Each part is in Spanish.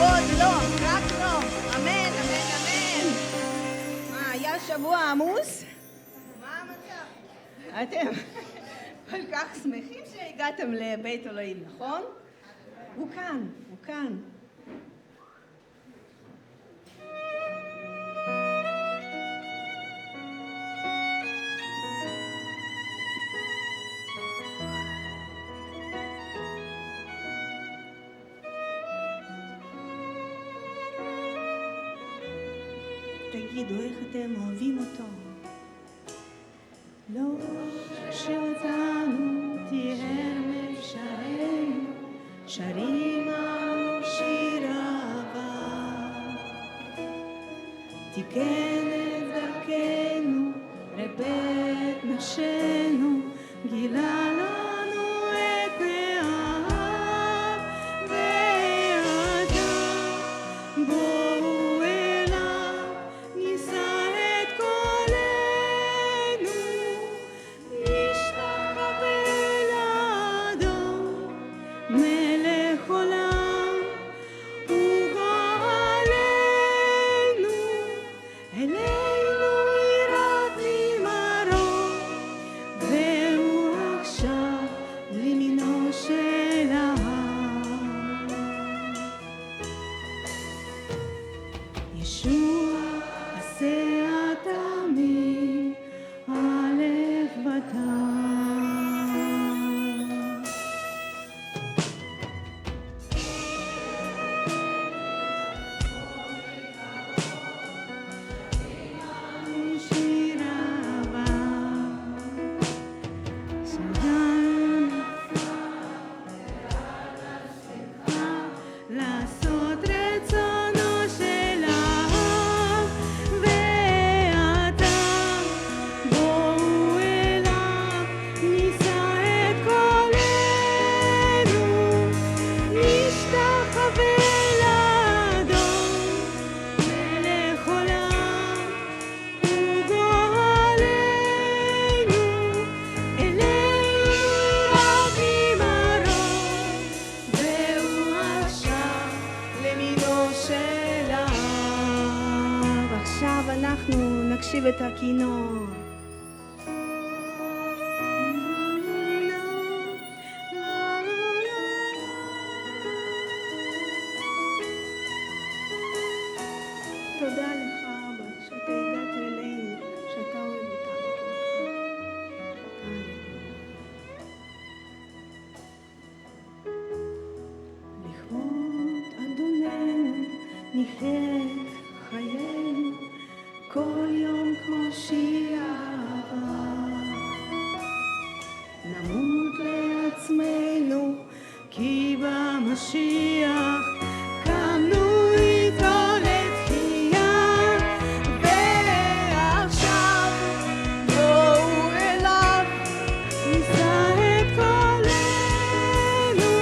עוד לא, רק לא. אמן, אמן, אמן. מה, היה שבוע עמוס? מה המצב? אתם כל כך שמחים שהגעתם לבית אלוהים, נכון? הוא כאן, הוא כאן. תגידו איך אתם אוהבים אותו. לא שאותנו תיאר מבשרנו, שרים על שיר אהבה. תיקן את דרכנו, רבה את נפשנו, גילה לנו את נאהב ועתה. בואו אליו, נישא את קולנו, נשתחווה לאדון, מלך עולם וגואלנו. אלינו ירד ממרום, והוא עכשיו לימינו של העם. ישוע עשה התמים אלף בתים. שיר אהבה, שגם לעשות רצונו של האב ועתה. בואו אליו, נישא את קולנו, נשתחווה לאדון, מלך עולם וגואלנו. אלינו ירד ממרום, והוא עכשיו לימינו של האב. עכשיו אנחנו נקשיב את הכינור. תודה לך אבא שאתה הגעת אלינו, שאתה אוהב אותנו כל כך. לכבוד אדוננו נחיה את חיינו, כל יום כמו שיר אהבה. נמות לעצמנו כי במשיח קמנו איתו לתחייה. ועכשיו בואו אליו, נישא את קולנו,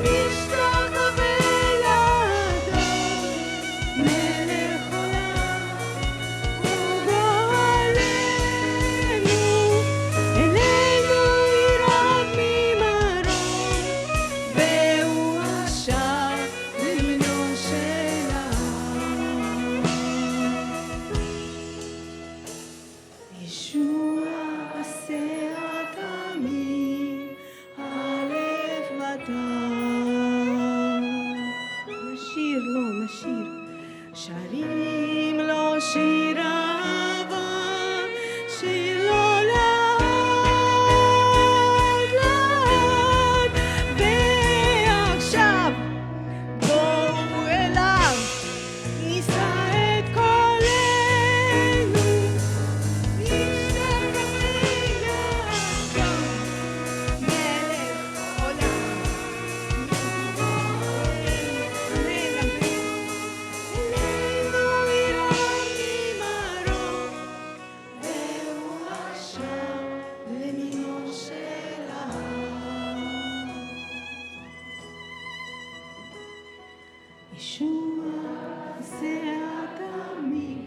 נשתחווה לאדון, מלך עולם וגואלנו. אלינו ירד ממרום, והוא עכשיו לימינו של העם. ישוע עשה התמים אלף בתים. נשיר לו, נשיר. שרים לו שיר אהבה, שיר לו לאט לאט. ועכשיו בואו אליו, נישא את קולנו, נשתחווה לאדון, מלך עולם וגואלנו. אלינו ירד ממרום, והוא עכשיו לימינו של העם. ישוע עשה התמים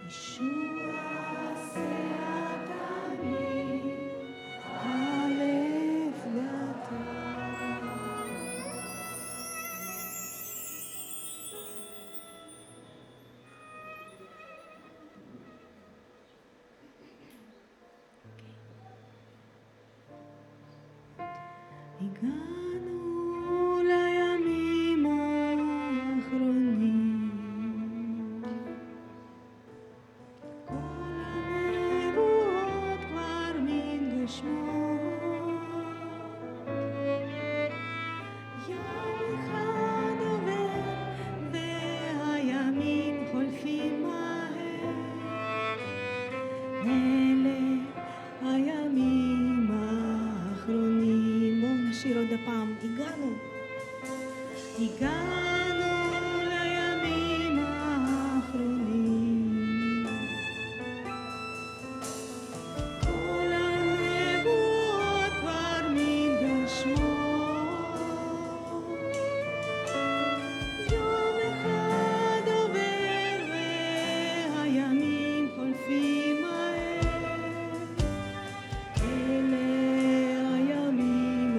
ישוע עשה התמים הפעם הגענו לימים האחרונים. כל הנבואות כבר מתגשמות. יום אחד עובר והימים חולפים מהר. אלה הימים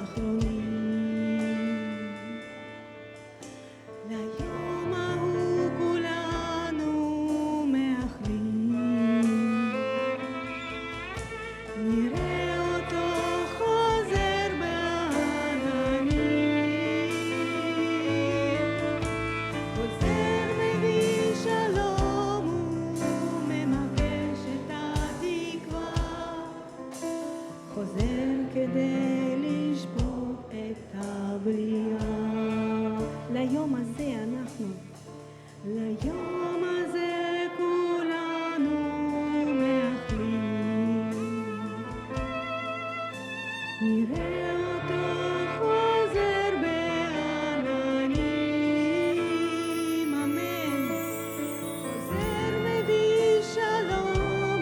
האחרונים. ליום ההוא כולנו מאחלים. נראה אותו חוזר בעננים. חוזר מביא שלום ומממש את התקווה. חוזר כדי לשבור את הבריאה. ליום הזה ליום הזה כולנו מאחלים. נראה אותו חוזר בעננים. אמן. חוזר מביא שלום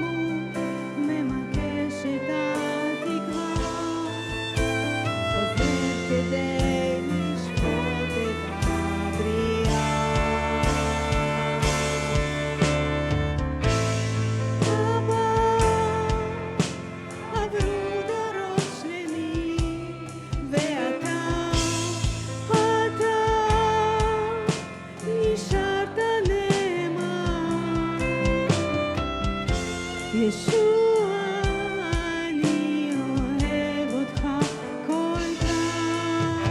ומממש את התקווה. חוזר כדי לשפוט את הבריאה. אבא, עברו דורות שלמים ואתה נשארת נאמן. ישוע, אני אוהב אותך כל כך,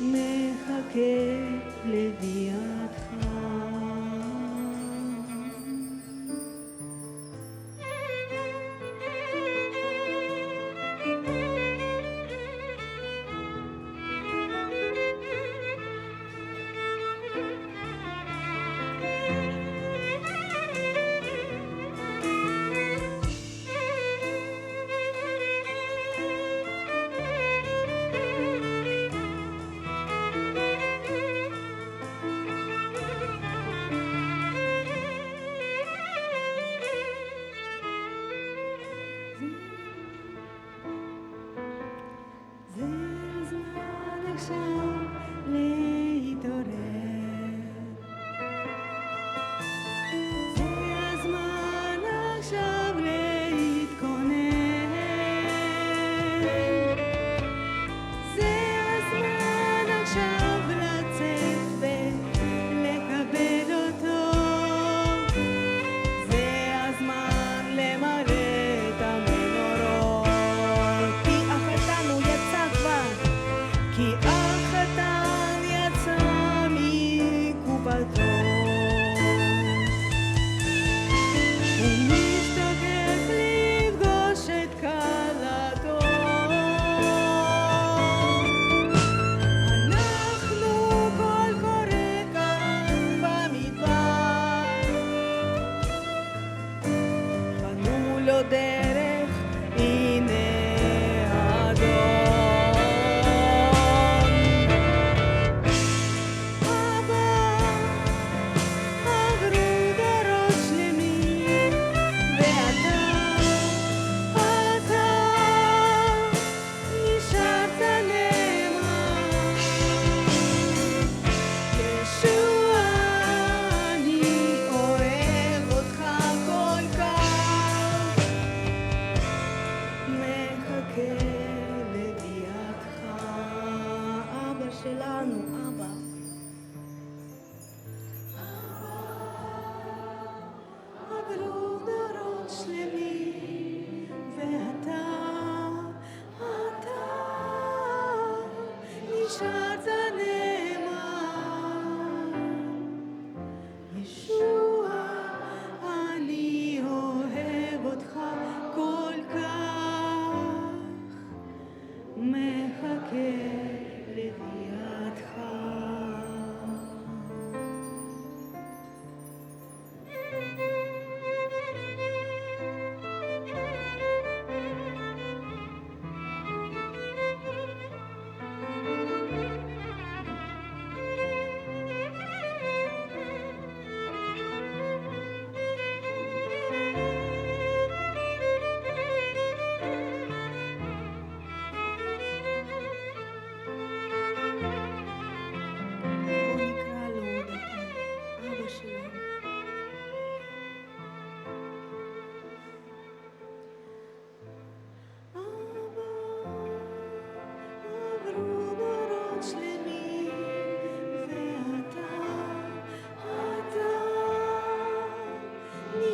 מחכה לביאתך.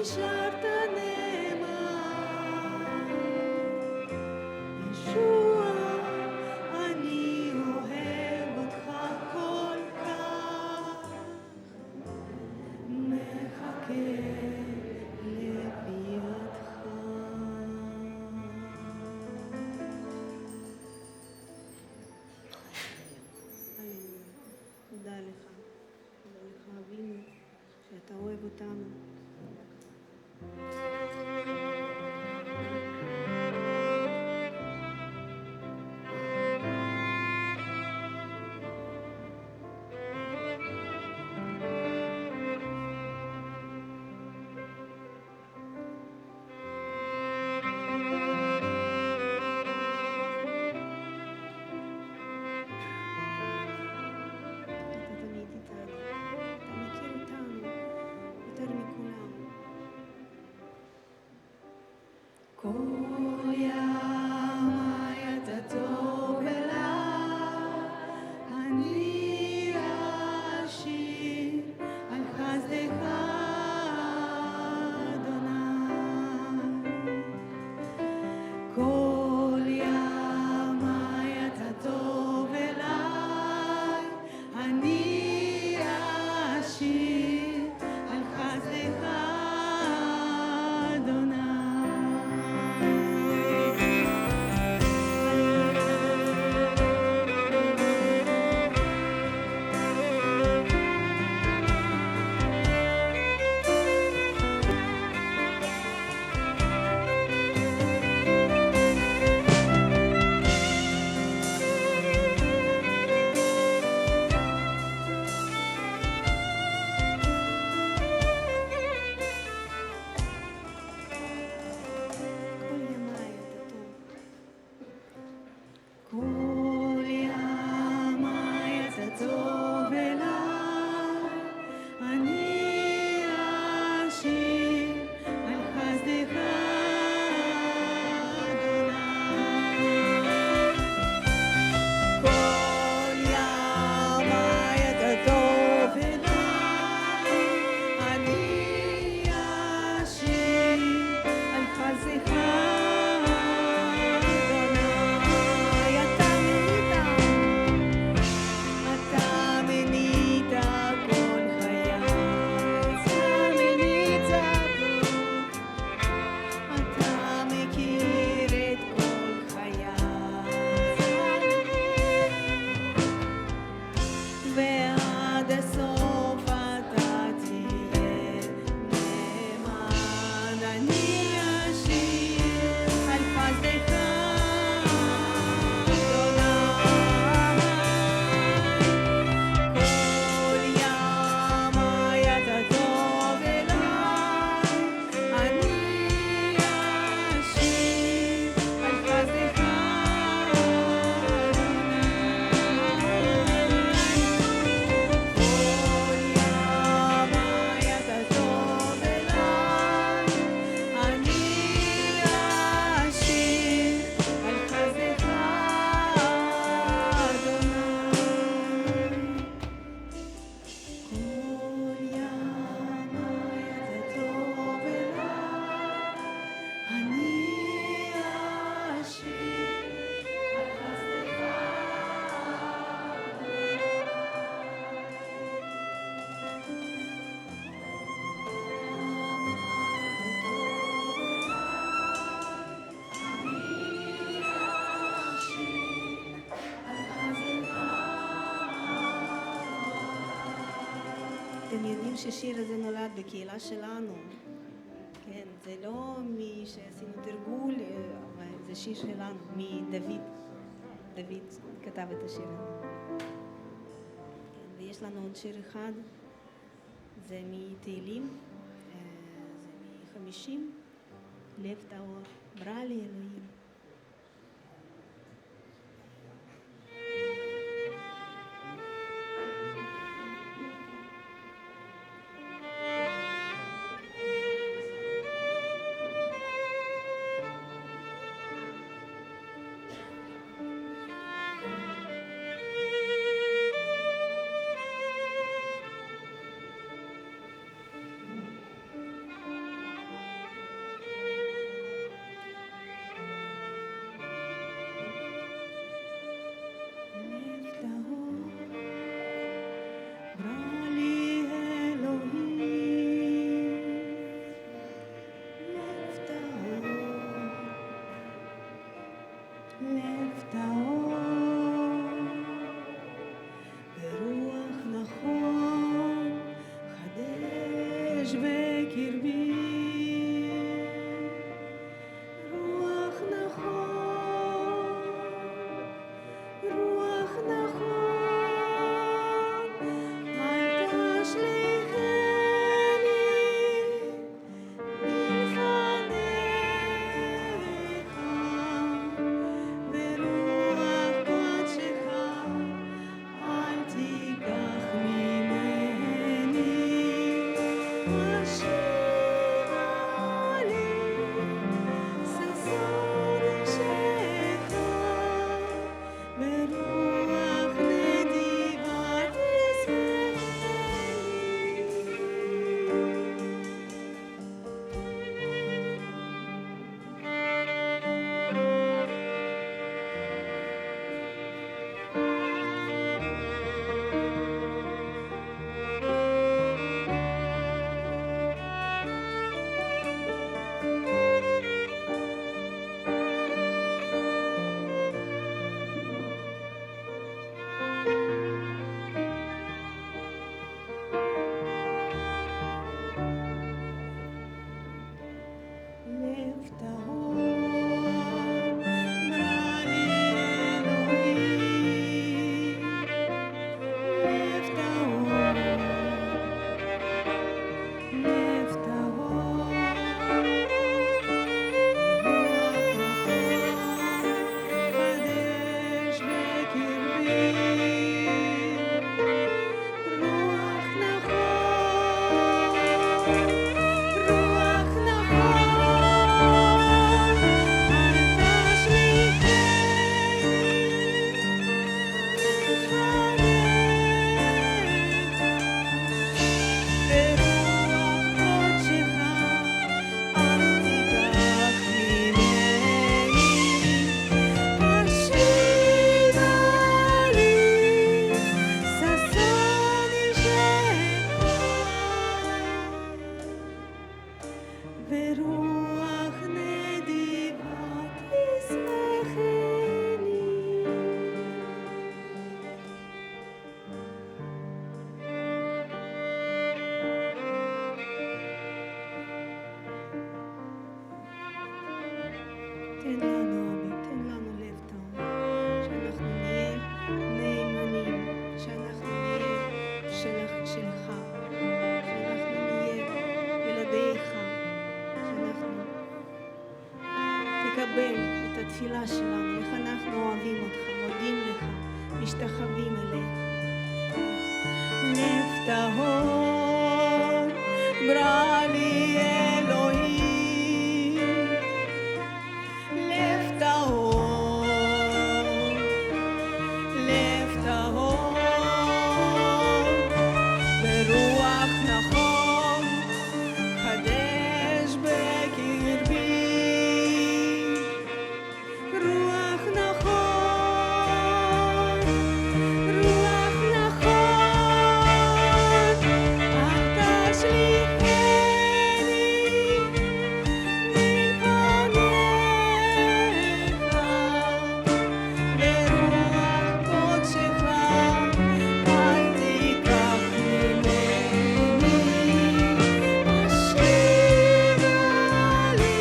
נשארת נאמן. ישוע, אני אוהב אותך כל כך, מחכה לביאתך. תודה לך אבינו, שאתה אוהב אותנו. כל ימיי אתה טוב אליי, אני אשיר על חסדך אדוני. כל ימיי אתה טוב אליי, אני אשיר על חסדך אדוני. כל ימיי אתה טוב אליי, אני אשיר על חסדך אדוני. כל ימיי אתה טוב אליי, אני אשיר על חסדך ועד הסוף אתה תהיה נאמן, אני אשיר על חסדך אדוני. כל ימיי אתה טוב אליי, אני אשיר על חסדך אתם יודעים ששיר הזה נולד בקהילה שלנו, כן, זה לא מי שעשינו תרגול, אבל זה שיר שלנו, מדוד. דוד כתב את השיר הזה. כן, ויש לנו עוד שיר אחד, זה מתהילים, זה מ50, לב טהור, ברא לי אלוהים. ורוח נדיבה תשמחני. תן לנו, אבא, תן לנו לב טהור, שאנחנו נהיה נאמנים, שאנחנו נהיה שלך, שאנחנו נהיה ילדיך, שאנחנו תקבל את התפילה שלנו, איך אנחנו אוהבים אותך, מודים לך, משתחווים אליך. לב טהור ברא לי אלוהים, לב טהור, לב טהור, ברוח נכון חדש בקרבי, רוח נכון, רוח נכון, אל תשליכני מלפניך, ברוח קודשך אל תיקח ממני, אשיבה לי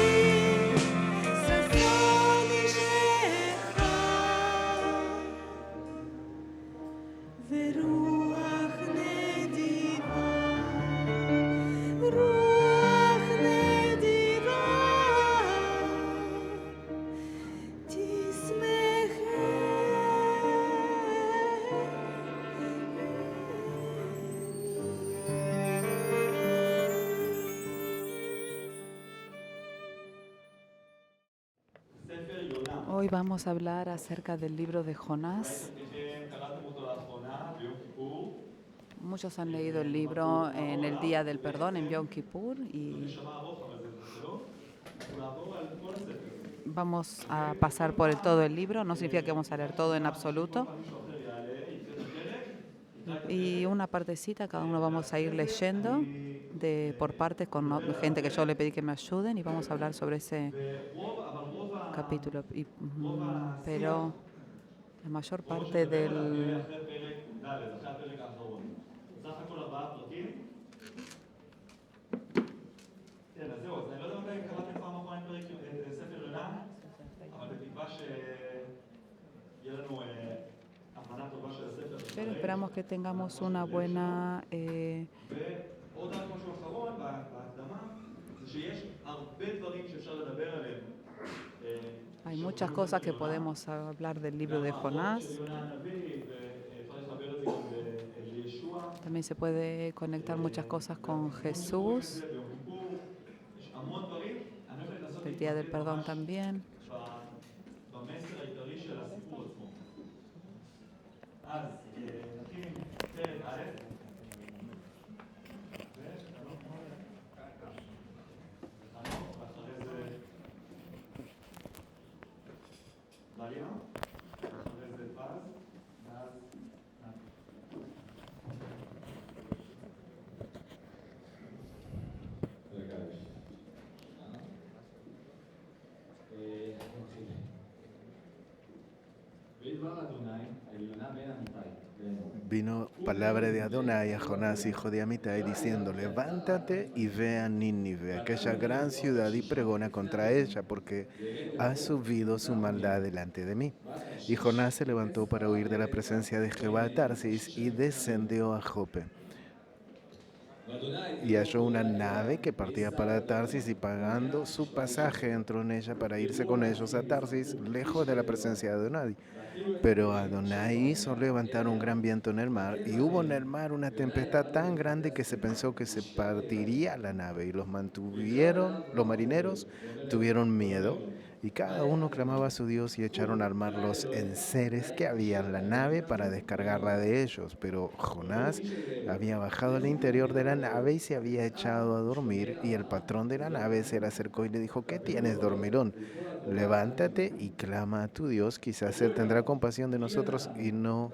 ששון אישך, ורוח נדיבה, רוח נדיבה Hoy vamos a hablar acerca del libro de Jonás. Muchos han leído el libro en el Día del Perdón, en Yom Kippur, y vamos a pasar por todo el libro. No significa que vamos a leer todo en absoluto. Y una partecita, cada uno vamos a ir leyendo por partes con gente que yo le pedí que me ayuden, y vamos a hablar sobre ese capítulo. Pero la mayor parte del... Pero esperamos que tengamos una buena... Hay muchas cosas que podemos hablar del libro de Jonás. También se puede conectar muchas cosas con Jesús, del Día del Perdón también. Vino palabra de Adonai a Jonás, hijo de Amitai, diciendo: levántate y ve a Nínive, aquella gran ciudad, y pregona contra ella, porque ha subido su maldad delante de mí. Y Jonás se levantó para huir de la presencia de Jehová a Tarsis y descendió a Jope. Y halló una nave que partía para Tarsis, y pagando su pasaje entró en ella para irse con ellos a Tarsis, lejos de la presencia de Adonai. Pero Adonai hizo levantar un gran viento en el mar, y hubo en el mar una tempestad tan grande que se pensó que se partiría la nave, y los marineros tuvieron miedo, y cada uno clamaba a su Dios, y echaron a armar los enseres que había en la nave para descargarla de ellos. Pero Jonás había bajado al interior de la nave y se había echado a dormir, y el patrón de la nave se le acercó y le dijo: ¿qué tienes, dormilón? Levántate y clama a tu Dios, quizás Él tendrá compasión de nosotros y no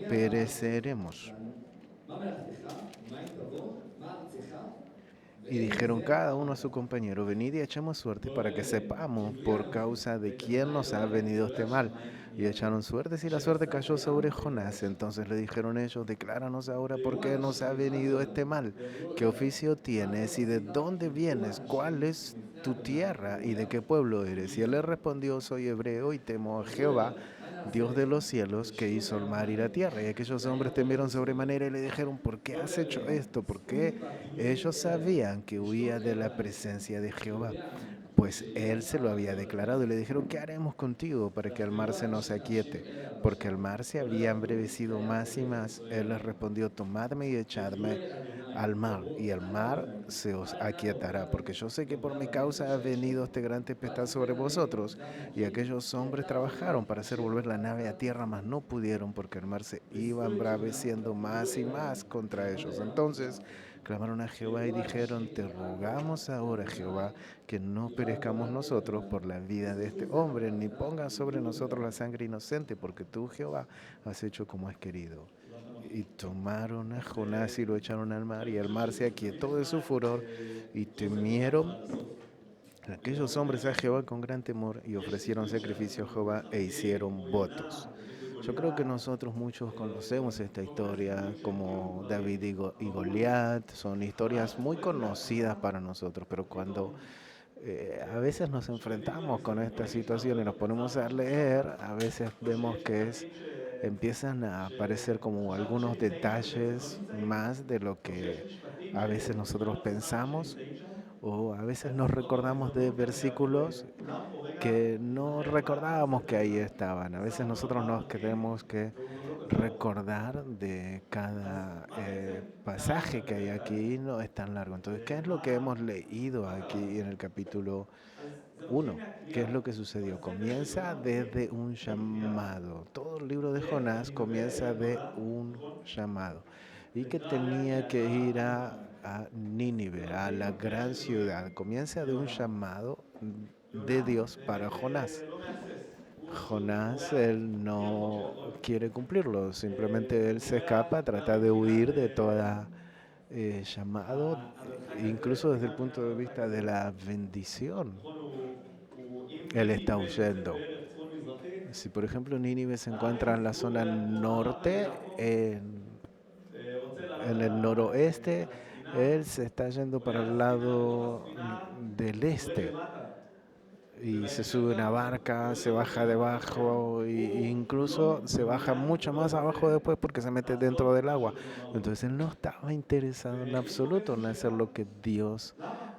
pereceremos. Y dijeron cada uno a su compañero, venid y echemos suerte para que sepamos por causa de quién nos ha venido este mal. Y echaron suertes y la suerte cayó sobre Jonás. Entonces le dijeron ellos, decláranos ahora por qué nos ha venido este mal. ¿Qué oficio tienes y de dónde vienes? ¿Cuál es tu tierra y de qué pueblo eres? Y él le respondió, soy hebreo y temo a Jehová, Dios de los cielos, que hizo el mar y la tierra. Y aquellos hombres temieron sobremanera y le dijeron, ¿por qué has hecho esto? ¿Por qué? Ellos sabían que huía de la presencia de Jehová, pues él se lo había declarado y le dijeron, ¿qué haremos contigo para que el mar se nos aquiete? Porque el mar se había embravecido más y más. Él les respondió, tomadme y echadme al mar, y el mar se os aquietará, porque yo sé que por mi causa ha venido este gran tempestad sobre vosotros. Y aquellos hombres trabajaron para hacer volver la nave a tierra, mas no pudieron, porque el mar se iba embraveciendo más y más contra ellos. Entonces clamaron a Jehová y dijeron, te rogamos ahora, Jehová, que no perezcamos nosotros por la vida de este hombre, ni pongas sobre nosotros la sangre inocente, porque tú, Jehová, has hecho como has querido. Y tomaron a Jonás y lo echaron al mar, y el mar se aquietó de su furor, y temieron aquellos hombres a Jehová con gran temor, y ofrecieron sacrificio a Jehová e hicieron votos. Yo creo que nosotros muchos conocemos esta historia como David y Goliat, son historias muy conocidas para nosotros, pero cuando a veces nos enfrentamos con esta situación y nos ponemos a leer, a veces vemos que empiezan a aparecer como algunos detalles más de lo que a veces nosotros pensamos, o a veces nos recordamos de versículos que no recordábamos que ahí estaban. A veces nosotros nos tenemos que recordar de cada pasaje que hay aquí, no es tan largo. Entonces, ¿qué es lo que hemos leído aquí en el capítulo 1? ¿Qué es lo que sucedió? Comienza desde un llamado. Todo el libro de Jonás comienza de un llamado. Y que tenía que ir a Nínive, a la gran ciudad. Comienza de un llamado de Dios para Jonás. Jonás, él no quiere cumplirlo, simplemente él se escapa, trata de huir de toda llamado, incluso desde el punto de vista de la bendición. Él está huyendo. Si por ejemplo Nínive se encuentra en la zona norte, en el noroeste, él se está yendo para el lado del este. Y se sube una barca, se baja debajo e incluso se baja mucho más abajo después porque se mete dentro del agua. Entonces él no estaba interesado en absoluto en hacer lo que Dios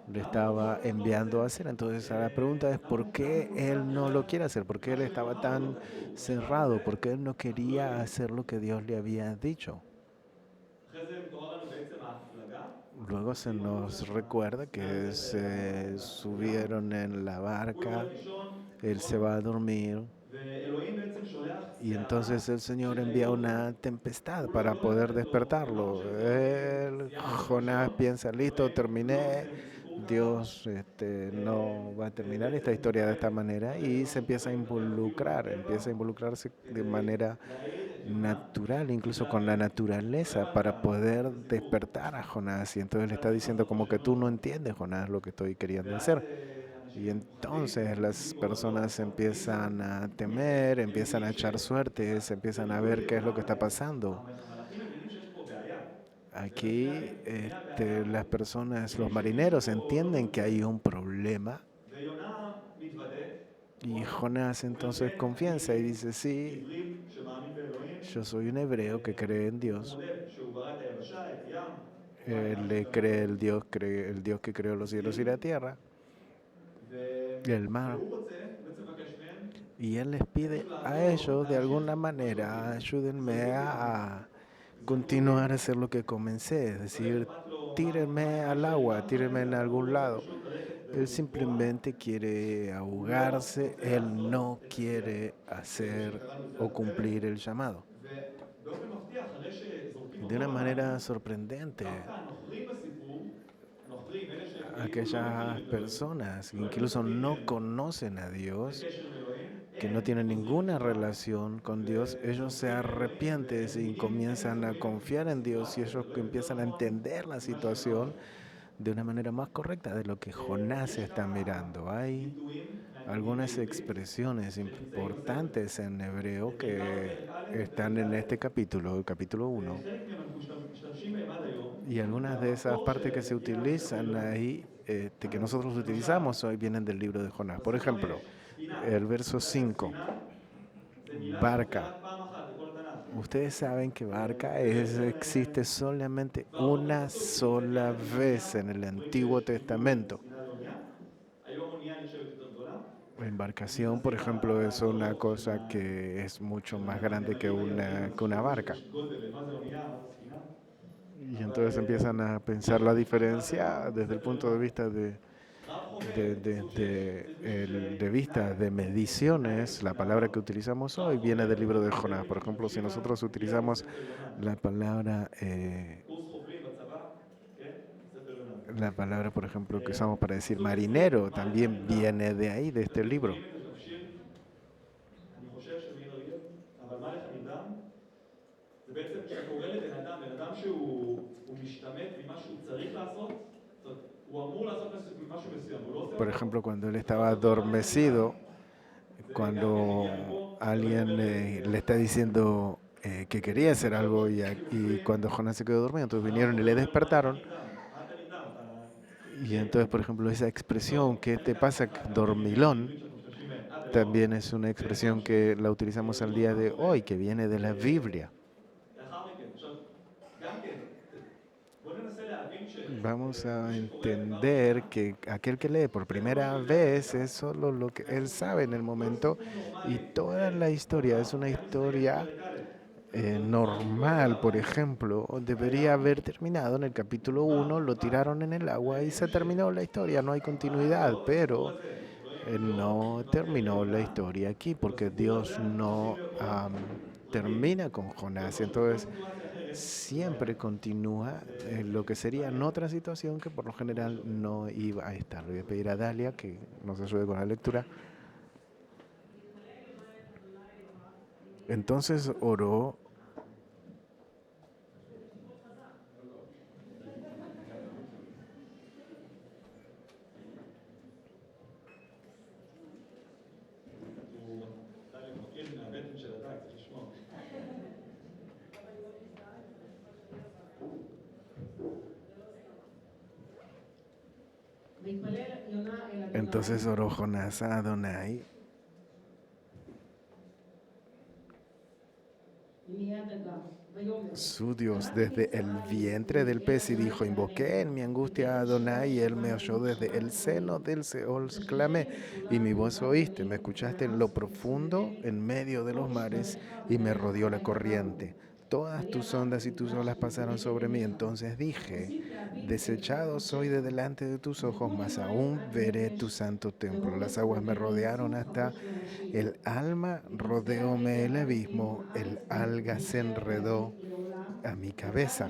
le estaba enviando a hacer. Entonces la pregunta es ¿por qué él no lo quiere hacer? ¿Por qué él estaba tan cerrado? ¿Por qué él no quería hacer lo que Dios le había dicho? Luego se nos recuerda que se subieron en la barca, él se va a dormir y entonces el Señor envía una tempestad para poder despertarlo. Jonás piensa, listo, terminé, Dios no va a terminar esta historia de esta manera y se empieza a involucrarse de manera natural, incluso con la naturaleza, para poder despertar a Jonás. Y entonces le está diciendo como que tú no entiendes, Jonás, lo que estoy queriendo hacer. Y entonces las personas empiezan a temer, empiezan a echar suertes, empiezan a ver qué es lo que está pasando. Aquí las personas, los marineros entienden que hay un problema. Y Jonás entonces confiesa y dice, sí, yo soy un hebreo que cree en Dios. Él le cree el Dios que creó los cielos y la tierra, el mar. Y él les pide a ellos, de alguna manera, ayúdenme a continuar a hacer lo que comencé, es decir, tírenme al agua, tírenme en algún lado. Él simplemente quiere ahogarse, él no quiere hacer o cumplir el llamado. De una manera sorprendente, aquellas personas que incluso no conocen a Dios, que no tienen ninguna relación con Dios, ellos se arrepienten y comienzan a confiar en Dios y ellos empiezan a entender la situación de una manera más correcta de lo que Jonás está mirando. Hay algunas expresiones importantes en hebreo que están en este capítulo, el capítulo 1, y algunas de esas partes que se utilizan ahí, que nosotros utilizamos hoy, vienen del libro de Jonás. Por ejemplo, el verso 5, barca. Ustedes saben que barca existe solamente una sola vez en el Antiguo Testamento. La embarcación, por ejemplo, es una cosa que es mucho más grande que una barca. Y entonces empiezan a pensar la diferencia desde el punto de vista de vista de mediciones. La palabra que utilizamos hoy viene del libro de Jonás. Por ejemplo, si nosotros utilizamos la palabra, por ejemplo, que usamos para decir marinero, también viene de ahí, de este libro. Por ejemplo, cuando él estaba adormecido, cuando alguien le está diciendo que quería hacer algo y cuando Jonás se quedó dormido, entonces vinieron y le despertaron. Y entonces, por ejemplo, esa expresión, ¿qué te pasa, dormilón? También es una expresión que la utilizamos al día de hoy, que viene de la Biblia. Vamos a entender que aquel que lee por primera vez es solo lo que él sabe en el momento, y toda la historia es una historia normal. Por ejemplo, debería haber terminado en el capítulo 1, lo tiraron en el agua y se terminó la historia, no hay continuidad, pero no terminó la historia aquí porque Dios no termina con Jonás. Entonces siempre continúa lo que sería en otra situación que por lo general no iba a estar. Le voy a pedir a Dalia que nos ayude con la lectura. Entonces oró Entonces oró Jonás a Adonai, su Dios, desde el vientre del pez, y dijo: invoqué en mi angustia a Adonai, y él me oyó desde el seno del Seol, clamé, y mi voz oíste, me escuchaste en lo profundo, en medio de los mares, y me rodeó la corriente. Todas tus ondas y tus olas pasaron sobre mí. Entonces dije: desechado soy de delante de tus ojos, mas aún veré tu santo templo. Las aguas me rodearon hasta el alma, rodeóme el abismo, el alga se enredó a mi cabeza.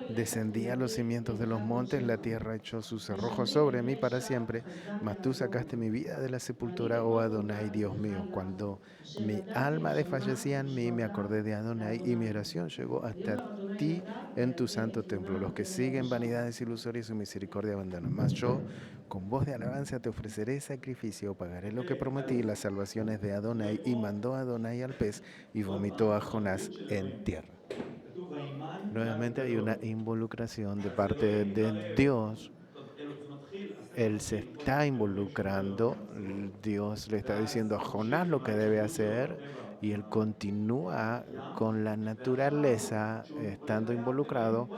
Descendí a los cimientos de los montes, la tierra echó sus cerrojos sobre mí para siempre, mas tú sacaste mi vida de la sepultura, oh Adonai, Dios mío. Cuando mi alma desfallecía en mí, me acordé de Adonai, y mi oración llegó hasta ti en tu santo templo. Los que siguen vanidades ilusorias y su misericordia abandonan. Mas yo, con voz de alabanza, te ofreceré sacrificio, pagaré lo que prometí, las salvaciones de Adonai. Y mandó a Adonai al pez, y vomitó a Jonás en tierra. Nuevamente hay una involucración de parte de Dios. Él se está involucrando, Dios le está diciendo a Jonás lo que debe hacer, y él continúa con la naturaleza estando involucrado.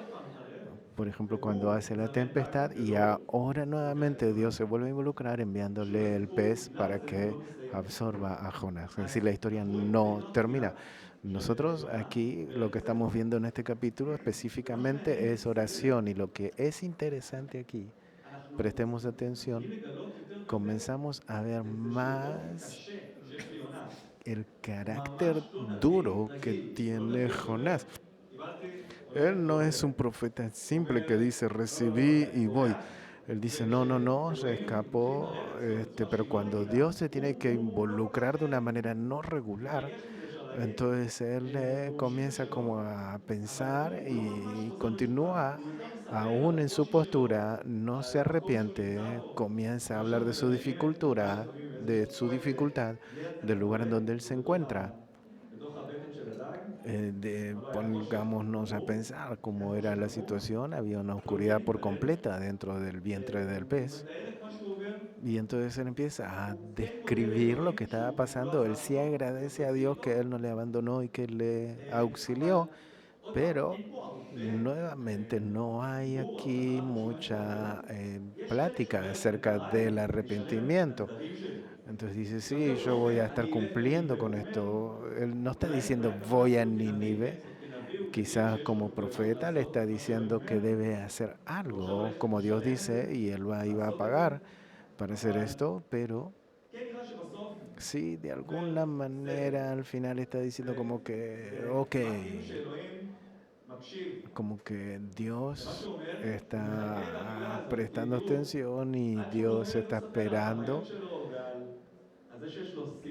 Por ejemplo, cuando hace la tempestad, y ahora nuevamente Dios se vuelve a involucrar enviándole el pez para que absorba a Jonás. Es decir, la historia no termina. Nosotros aquí lo que estamos viendo en este capítulo específicamente es oración, y lo que es interesante aquí, prestemos atención, comenzamos a ver más el carácter duro que tiene Jonás. Él no es un profeta simple que dice recibí y voy. Él dice no, no, no, se escapó, pero cuando Dios se tiene que involucrar de una manera no regular, Entonces él comienza como a pensar y continúa aún en su postura, no se arrepiente, comienza a hablar de su dificultad, del lugar en donde él se encuentra. Pongámonos a pensar cómo era la situación, había una oscuridad por completa dentro del vientre del pez. Y entonces él empieza a describir lo que estaba pasando. Él sí agradece a Dios que él no le abandonó y que le auxilió, pero nuevamente no hay aquí mucha plática acerca del arrepentimiento. Entonces dice, sí, yo voy a estar cumpliendo con esto. Él no está diciendo voy a Nínive. Quizás como profeta le está diciendo que debe hacer algo, como Dios dice, y él iba a pagar para hacer esto, pero sí, de alguna manera al final está diciendo como que, ok, como que Dios está prestando atención y Dios está esperando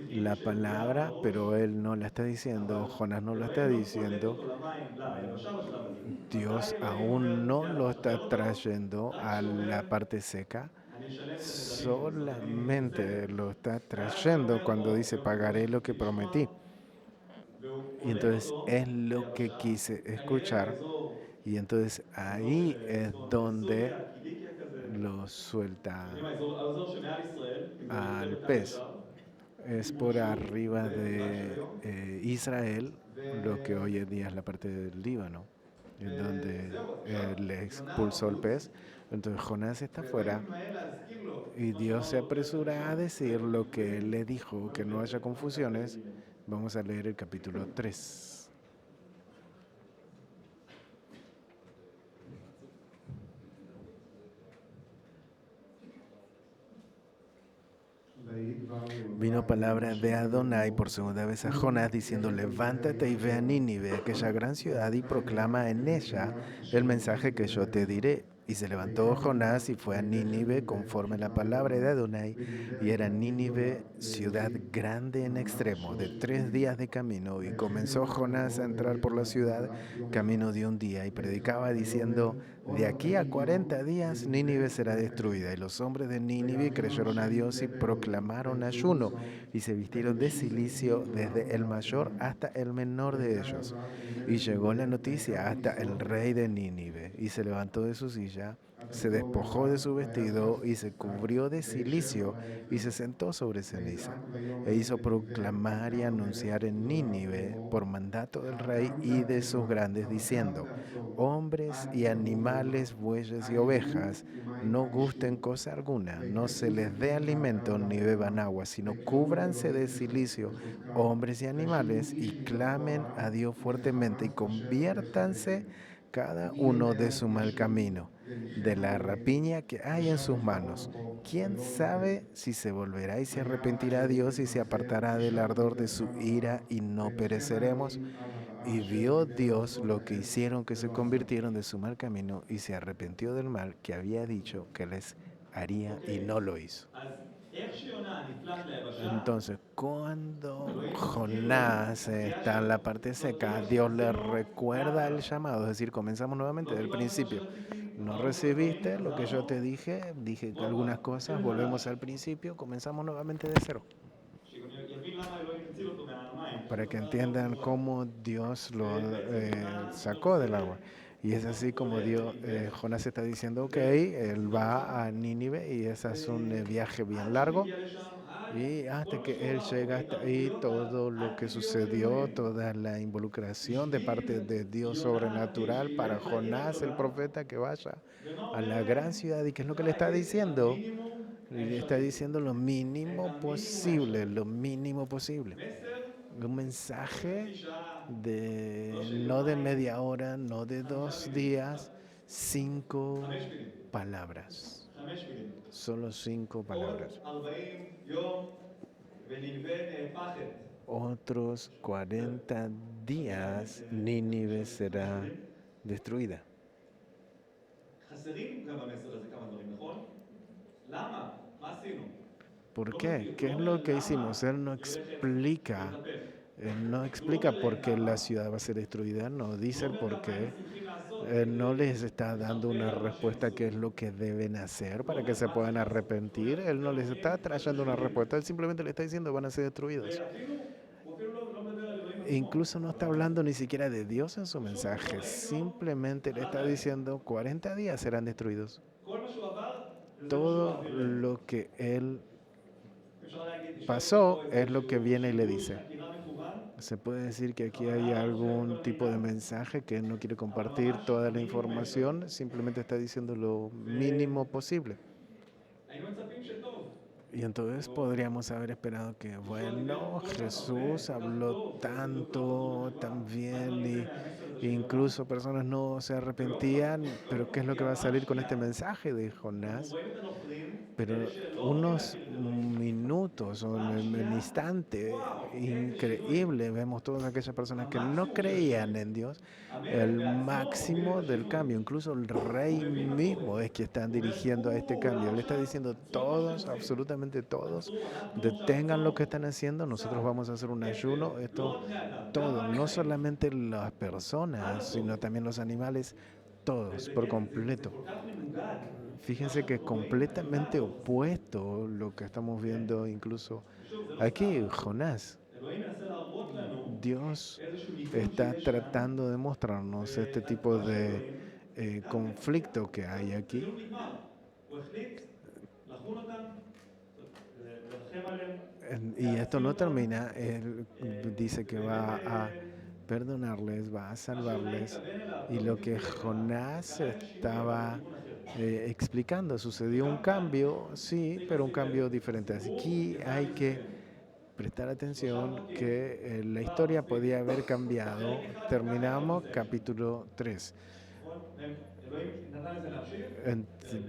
la palabra, pero él no la está diciendo, Jonás no la está diciendo. Dios aún no lo está trayendo a la parte seca, solamente lo está trayendo cuando dice pagaré lo que prometí. Y entonces es lo que quise escuchar. Y entonces ahí es donde lo suelta al pez. Es por arriba de Israel, lo que hoy en día es la parte del Líbano, en donde le expulsó el pez. Entonces Jonás está afuera y Dios se apresura a decir lo que él le dijo, que no haya confusiones. Vamos a leer el capítulo 3. Vino palabra de Adonai por segunda vez a Jonás diciendo, levántate y ve a Nínive, aquella gran ciudad, y proclama en ella el mensaje que yo te diré. Y se levantó Jonás y fue a Nínive conforme a la palabra de Adonai, y era Nínive ciudad grande en extremo, de 3 días de camino. Y comenzó Jonás a entrar por la ciudad, camino de un día, y predicaba diciendo, de aquí a 40 días Nínive será destruida. Y los hombres de Nínive creyeron a Dios y proclamaron ayuno, y se vistieron de cilicio desde el mayor hasta el menor de ellos. Y llegó la noticia hasta el rey de Nínive, y se levantó de su silla, se despojó de su vestido y se cubrió de cilicio y se sentó sobre ceniza. E hizo proclamar y anunciar en Nínive por mandato del rey y de sus grandes, diciendo, hombres y animales, bueyes y ovejas, no gusten cosa alguna, no se les dé alimento ni beban agua, sino cúbranse de cilicio, hombres y animales, y clamen a Dios fuertemente y conviértanse cada uno de su mal camino, de la rapiña que hay en sus manos. ¿Quién sabe si se volverá y se arrepentirá a Dios y se apartará del ardor de su ira y no pereceremos? Y vio Dios lo que hicieron, que se convirtieron de su mal camino y se arrepintió del mal que había dicho que les haría y no lo hizo. Entonces, cuando Jonás está en la parte seca, Dios le recuerda el llamado, es decir, comenzamos nuevamente del principio. No recibiste lo que yo te dije, dije algunas cosas, volvemos al principio, comenzamos nuevamente de cero. Para que entiendan cómo Dios lo sacó del agua. Y es así como Dios, Jonás está diciendo, ok, él va a Nínive y ese es un viaje bien largo. Y hasta que él llega hasta ahí, todo lo que sucedió, toda la involucración de parte de Dios sobrenatural para Jonás, el profeta, que vaya a la gran ciudad. ¿Y qué es lo que le está diciendo? Le está diciendo lo mínimo posible, lo mínimo posible. Un mensaje de no de media hora, no de 2 días, 5 palabras. Solo 5 palabras. Otros 40 días Nínive será destruida. ¿Por qué? ¿Qué es lo que hicimos? Él no explica No explica por qué la ciudad va a ser destruida, no dice el por qué. No les está dando una respuesta qué es lo que deben hacer para que se puedan arrepentir. Él no les está trayendo una respuesta, él simplemente le está diciendo van a ser destruidos. E incluso no está hablando ni siquiera de Dios en su mensaje, simplemente le está diciendo 40 días serán destruidos. Todo lo que él pasó es lo que viene y le dice. Se puede decir que aquí hay algún tipo de mensaje que él no quiere compartir toda la información, simplemente está diciendo lo mínimo posible. Y entonces podríamos haber esperado que, bueno, Jesús habló tanto, tan bien, y incluso personas no se arrepentían, pero ¿qué es lo que va a salir con este mensaje de Jonás? Pero unos minutos o en un instante increíble vemos todas aquellas personas que no creían en Dios, el máximo del cambio. Incluso el rey mismo es que están dirigiendo a este cambio. Le está diciendo todos, absolutamente todos, detengan lo que están haciendo, nosotros vamos a hacer un ayuno. Esto todo, no solamente las personas, sino también los animales, todos por completo. Fíjense que es completamente opuesto lo que estamos viendo incluso aquí, Jonás. Dios está tratando de mostrarnos este tipo de conflicto que hay aquí. Y esto no termina, él dice que va a perdonarles, va a salvarles. Y lo que Jonás estaba explicando, sucedió un cambio, sí, pero un cambio diferente. Aquí hay que prestar atención que la historia podía haber cambiado. Terminamos capítulo 3.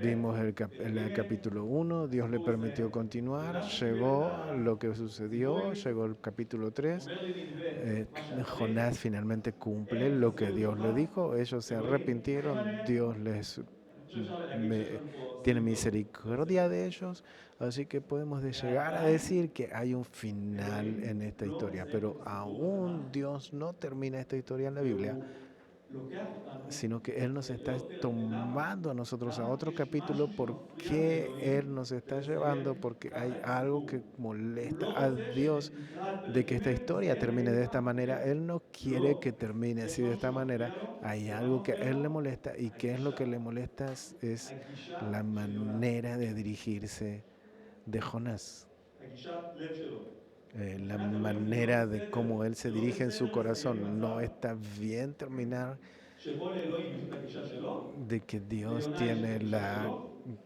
Vimos el capítulo 1, Dios le permitió continuar, llegó lo que sucedió, llegó el capítulo 3, Jonás finalmente cumple lo que Dios le dijo, ellos se arrepintieron, Dios tiene misericordia de ellos, así que podemos llegar a decir que hay un final en esta historia, pero aún Dios no termina esta historia en la Biblia, sino que Él nos está tomando a nosotros a otro capítulo. ¿Por qué Él nos está llevando? Porque hay algo que molesta a Dios de que esta historia termine de esta manera. Él no quiere que termine así de esta manera. Hay algo que a Él le molesta, y ¿qué es lo que le molesta? Es la manera de dirigirse de Jonás. La manera de cómo Él se dirige en su corazón. No está bien terminar de que Dios tiene la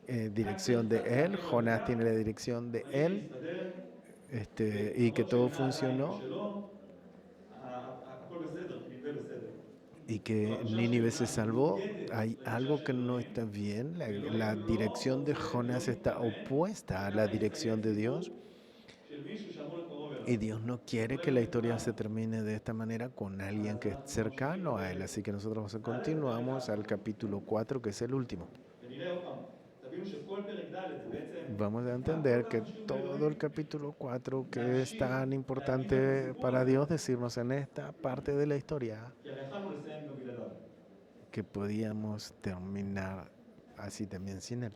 dirección de Él, Jonás tiene la dirección de Él, y que todo funcionó y que Nínive se salvó. Hay algo que no está bien. La dirección de Jonás está opuesta a la dirección de Dios. Y Dios no quiere que la historia se termine de esta manera con alguien que es cercano a Él. Así que nosotros continuamos al capítulo 4, que es el último. Vamos a entender que todo el capítulo 4, que es tan importante para Dios decirnos en esta parte de la historia, que podíamos terminar así también sin Él.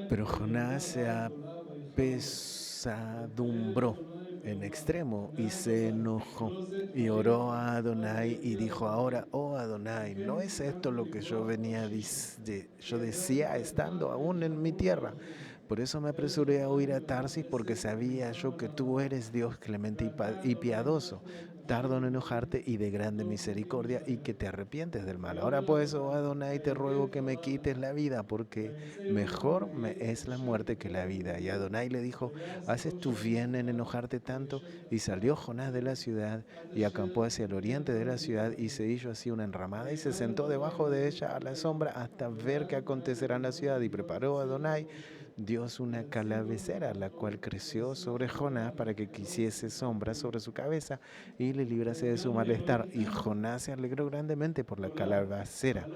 Pero Jonás se apesadumbró en extremo y se enojó y oró a Adonai y dijo: ahora, oh Adonai, ¿no es esto lo que yo yo decía estando aún en mi tierra? Por eso me apresuré a huir a Tarsis, porque sabía yo que tú eres Dios clemente y piadoso, tardo en enojarte y de grande misericordia, y que te arrepientes del mal. Ahora pues, oh Adonai, te ruego que me quites la vida, porque mejor me es la muerte que la vida. Y Adonai le dijo: ¿haces tú bien en enojarte tanto? Y salió Jonás de la ciudad y acampó hacia el oriente de la ciudad, y se hizo así una enramada y se sentó debajo de ella a la sombra hasta ver qué acontecerá en la ciudad. Y preparó Adonai Dios una calavecera, la cual creció sobre Jonás para que quisiese sombra sobre su cabeza y le librase de su malestar. Y Jonás se alegró grandemente por la calavecera.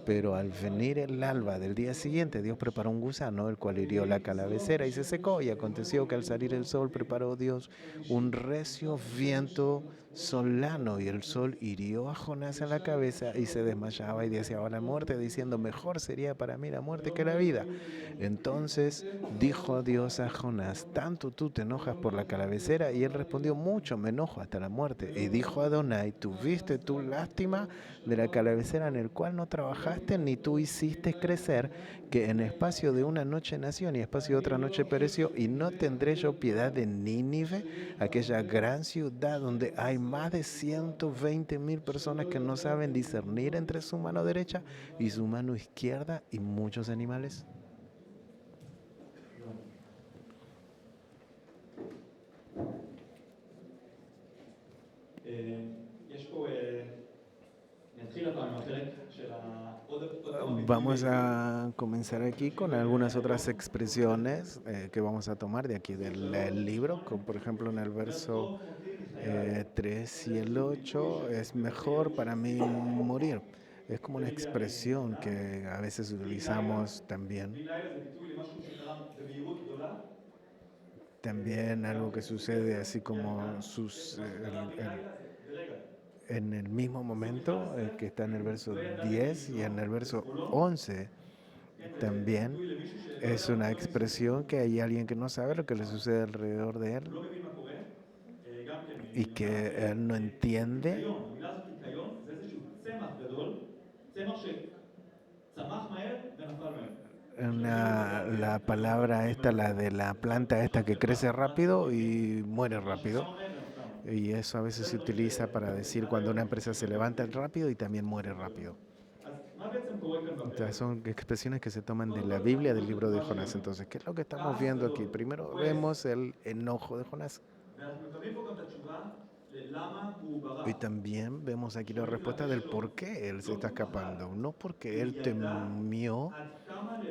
Pero al venir el alba del día siguiente, Dios preparó un gusano, el cual hirió la calavecera y se secó. Y aconteció que al salir el sol, preparó Dios un recio viento solano, y el sol hirió a Jonás en la cabeza y se desmayaba y deseaba la muerte, diciendo: mejor sería para mí la muerte que la vida. Entonces dijo Dios a Jonás: ¿tanto tú te enojas por la calavecera? Y él respondió: mucho me enojo hasta la muerte. Y dijo Adonai: ¿tuviste tú lástima de la calavecera en el cual no trabajaste, ni tú hiciste crecer, que en espacio de una noche nació, ni espacio de otra noche pereció? Y no tendré yo piedad de Nínive, aquella gran ciudad donde hay más de 120.000 personas que no saben discernir entre su mano derecha y su mano izquierda, y muchos animales. Vamos a comenzar aquí con algunas otras expresiones que vamos a tomar de aquí del libro, como por ejemplo en el verso 3 y el 8: es mejor para mí morir. Es como una expresión que a veces utilizamos también. También algo que sucede así como en el mismo momento, que está en el verso 10 y en el verso 11 también. Es una expresión que hay alguien que no sabe lo que le sucede alrededor de él y que él no entiende. La palabra esta, la de la planta esta que crece rápido y muere rápido. Y eso a veces se utiliza para decir cuando una empresa se levanta rápido y también muere rápido. Entonces son expresiones que se toman de la Biblia, del libro de Jonás. Entonces, ¿qué es lo que estamos viendo aquí? Primero vemos el enojo de Jonás. Y también vemos aquí la respuesta del por qué él se está escapando. No porque él temió,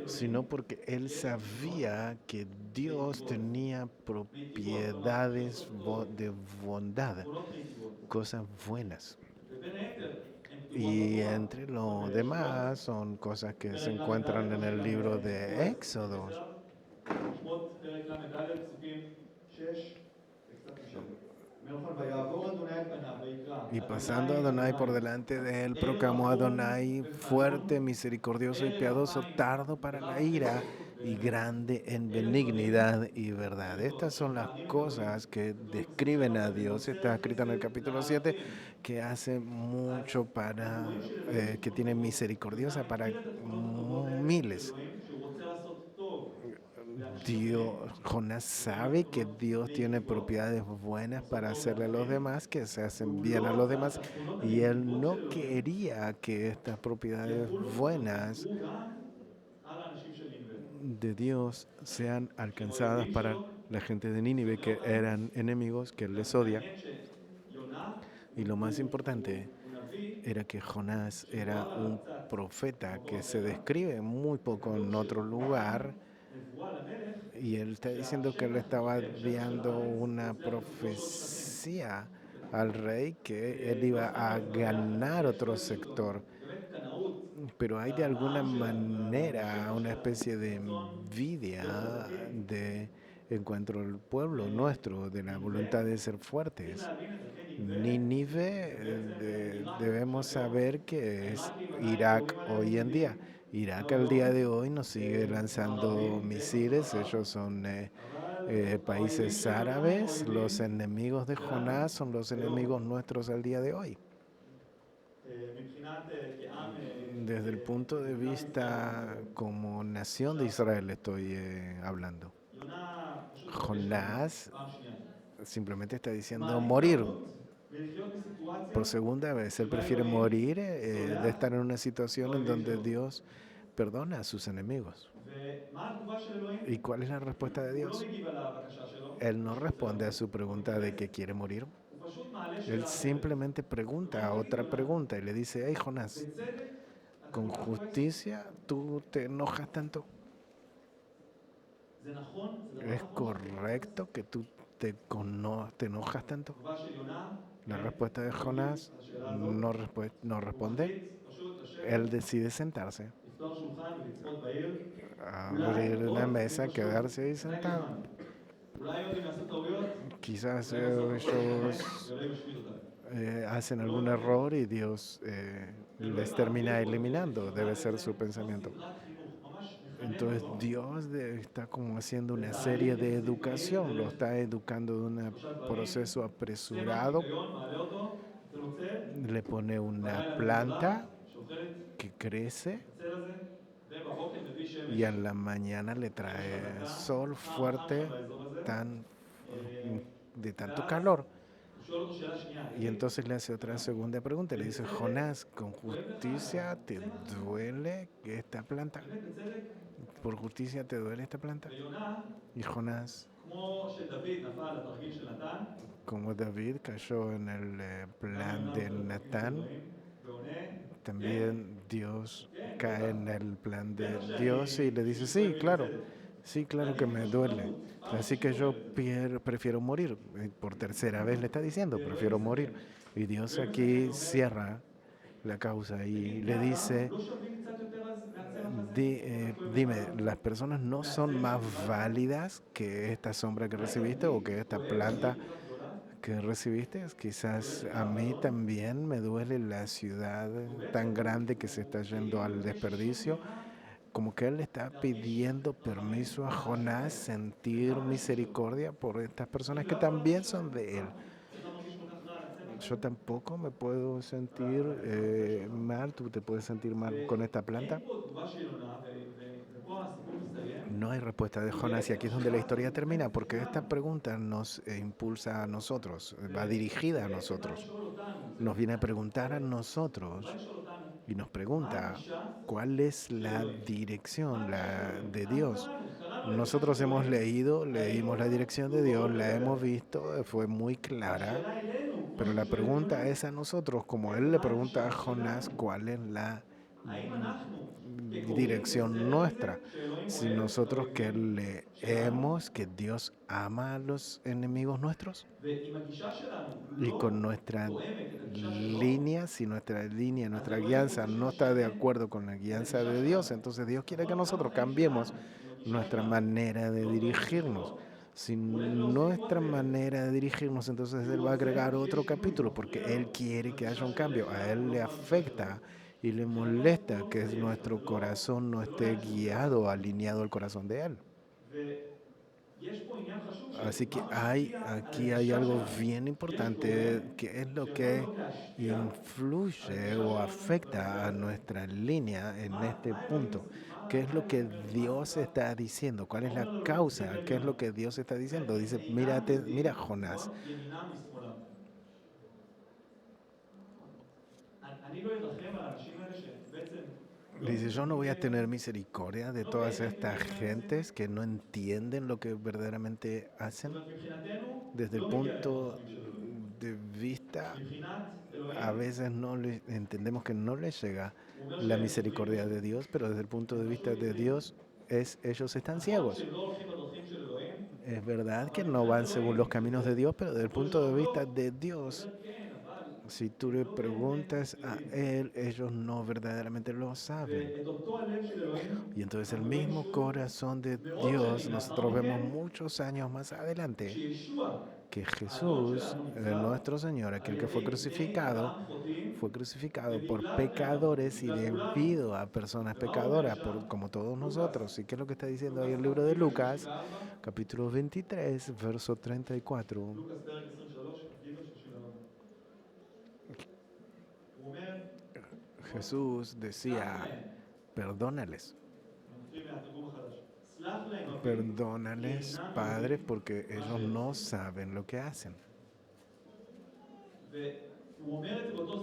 sino porque él sabía que Dios tenía propiedades de bondad, cosas buenas. Y entre lo demás son cosas que se encuentran en el libro de Éxodo. Y pasando a Adonai por delante de él, proclamó a Adonai: fuerte, misericordioso y piadoso, tardo para la ira y grande en benignidad y verdad. Estas son las cosas que describen a Dios. Está escrita en el capítulo 7, que hace mucho para, que tiene misericordiosa para miles. Jonás sabe que Dios tiene propiedades buenas para hacerle a los demás, que se hacen bien a los demás, y él no quería que estas propiedades buenas de Dios sean alcanzadas para la gente de Nínive, que eran enemigos, que él les odia. Y lo más importante era que Jonás era un profeta que se describe muy poco en otro lugar. Y él está diciendo que él estaba enviando una profecía al rey, que él iba a ganar otro sector. Pero hay de alguna manera una especie de envidia en cuanto al pueblo nuestro, de la voluntad de ser fuertes. Nínive, debemos saber que es Irak hoy en día. Irak al día de hoy nos sigue lanzando misiles. Ellos son países árabes. Los enemigos de Jonás son los enemigos nuestros al día de hoy. Desde el punto de vista como nación de Israel estoy hablando. Jonás simplemente está diciendo morir. Por segunda vez, él prefiere morir de estar en una situación en donde Dios perdona a sus enemigos. ¿Y cuál es la respuesta de Dios? Él no responde a su pregunta de que quiere morir. Él simplemente pregunta otra pregunta y le dice: hey, Jonás, ¿con justicia tú te enojas tanto? ¿Es correcto que tú te enojas tanto? La respuesta de Jonás no responde. Él decide sentarse, abrir una mesa, quedarse ahí sentado. Quizás ellos hacen algún error y Dios les termina eliminando, debe ser su pensamiento. Entonces Dios está como haciendo una serie de educación, lo está educando de un proceso apresurado, le pone una planta que crece y en la mañana le trae sol fuerte tan, de tanto calor. Y entonces le hace otra segunda pregunta, le dice, Jonás, ¿con justicia te duele esta planta? ¿Por justicia te duele esta planta? Y Jonás, como David cayó en el plan de Natán, también Dios cae en el plan de Dios y le dice, sí, claro que me duele. Así que yo prefiero morir. Por tercera vez le está diciendo, prefiero morir. Y Dios aquí cierra la causa y le dice, dime, ¿las personas no son más válidas que esta sombra que recibiste o que esta planta que recibiste? Quizás a mí también me duele la ciudad tan grande que se está yendo al desperdicio. Como que él le está pidiendo permiso a Jonás sentir misericordia por estas personas que también son de él. Yo tampoco me puedo sentir mal, tú te puedes sentir mal con esta planta. No hay respuesta de Jonás y aquí es donde la historia termina, porque esta pregunta nos impulsa a nosotros, va dirigida a nosotros, nos viene a preguntar a nosotros y nos pregunta cuál es la dirección de Dios. Nosotros leímos la dirección de Dios, la hemos visto, fue muy clara, pero la pregunta es a nosotros, como él le pregunta a Jonás, ¿cuál es la dirección nuestra? Si nosotros que leemos que Dios ama a los enemigos nuestros y con nuestra línea, si nuestra guianza no está de acuerdo con la guianza de Dios, entonces Dios quiere que nosotros cambiemos nuestra manera de dirigirnos. Si nuestra manera de dirigirnos, entonces Él va a agregar otro capítulo porque Él quiere que haya un cambio. A Él le afecta y le molesta que nuestro corazón no esté guiado, alineado al corazón de Él. Así que aquí hay algo bien importante, que es lo que influye o afecta a nuestra línea en este punto. ¿Qué es lo que Dios está diciendo? ¿Cuál es la causa? ¿Qué es lo que Dios está diciendo? Dice, mira Jonás. Dice, yo no voy a tener misericordia de todas estas gentes que no entienden lo que verdaderamente hacen. Desde el punto de vista, a veces entendemos que no les llega la misericordia de Dios, pero desde el punto de vista de Dios, ellos están ciegos. Es verdad que no van según los caminos de Dios, pero desde el punto de vista de Dios, si tú le preguntas a Él, ellos no verdaderamente lo saben. Y entonces el mismo corazón de Dios, nosotros vemos muchos años más adelante que Jesús, nuestro Señor, aquel que fue crucificado por pecadores y debido a personas pecadoras, como todos nosotros. ¿Y qué es lo que está diciendo ahí el libro de Lucas, capítulo 23, verso 34? Jesús decía, perdónales. Perdónales, Padre, porque ellos no saben lo que hacen.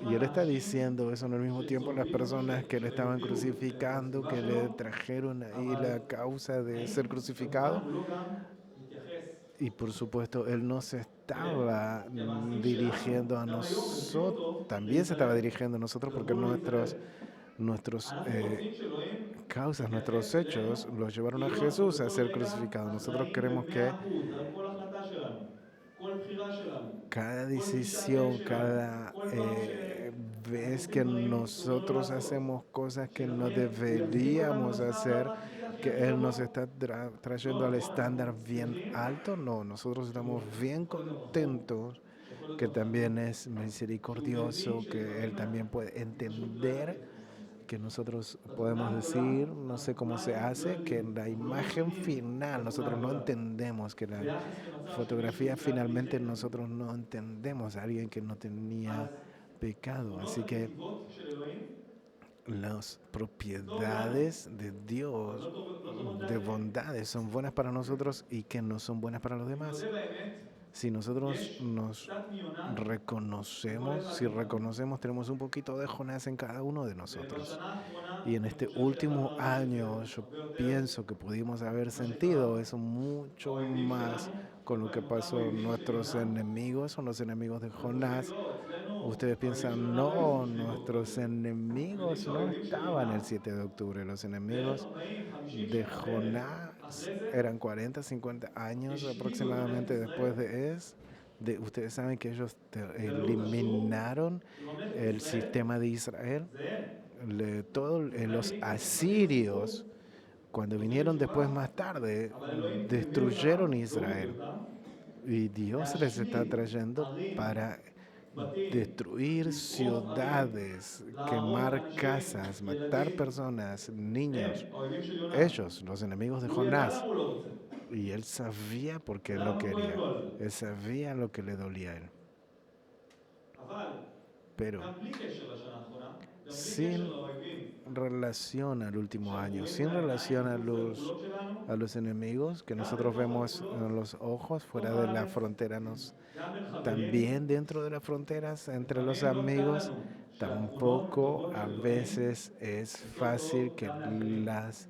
Y él está diciendo eso en el mismo tiempo a las personas que le estaban crucificando, que le trajeron ahí la causa de ser crucificado. Y por supuesto, él no se estaba dirigiendo a nosotros, también se estaba dirigiendo a nosotros porque nuestros causas, nuestros hechos, los llevaron a Jesús a ser crucificado. Nosotros queremos que cada decisión, cada vez que nosotros hacemos cosas que no deberíamos hacer, que Él nos está trayendo al estándar bien alto, no, nosotros estamos bien contentos que también es misericordioso, que Él también puede entender que nosotros podemos decir, no sé cómo se hace, que en la imagen final nosotros no entendemos, que la fotografía finalmente nosotros no entendemos a alguien que no tenía pecado. Así que las propiedades de Dios, de bondades, son buenas para nosotros y que no son buenas para los demás. Si nosotros nos reconocemos, si reconocemos, tenemos un poquito de Jonás en cada uno de nosotros. Y en este último año yo pienso que pudimos haber sentido eso mucho más con lo que pasó. Nuestros enemigos son los enemigos de Jonás. Ustedes piensan, no, nuestros enemigos no estaban el 7 de octubre. Los enemigos de Jonás eran 40, 50 años aproximadamente después ustedes saben que ellos eliminaron el sistema de Israel. Todos los asirios, cuando vinieron después más tarde, destruyeron Israel. Y Dios les está trayendo para destruir ciudades, quemar casas, matar personas, niños. Ellos, los enemigos de Jonás. Y él sabía por qué no quería. Él sabía lo que le dolía a él. Pero sin relación al último año, sin relación a los enemigos que nosotros vemos en los ojos fuera de la frontera, también dentro de las fronteras entre los amigos, tampoco a veces es fácil que las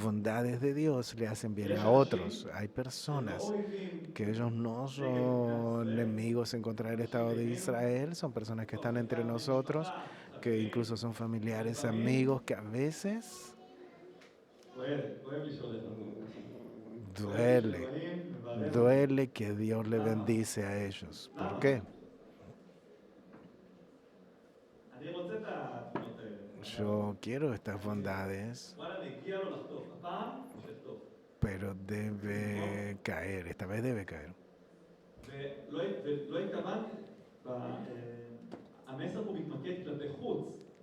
bondades de Dios le hacen bien a otros. Hay personas que ellos no son enemigos en contra del Estado de Israel, son personas que están entre nosotros, que incluso son familiares, amigos, que a veces duele, duele que Dios le bendice a ellos. ¿Por qué? Yo quiero estas bondades, pero debe caer, esta vez debe caer.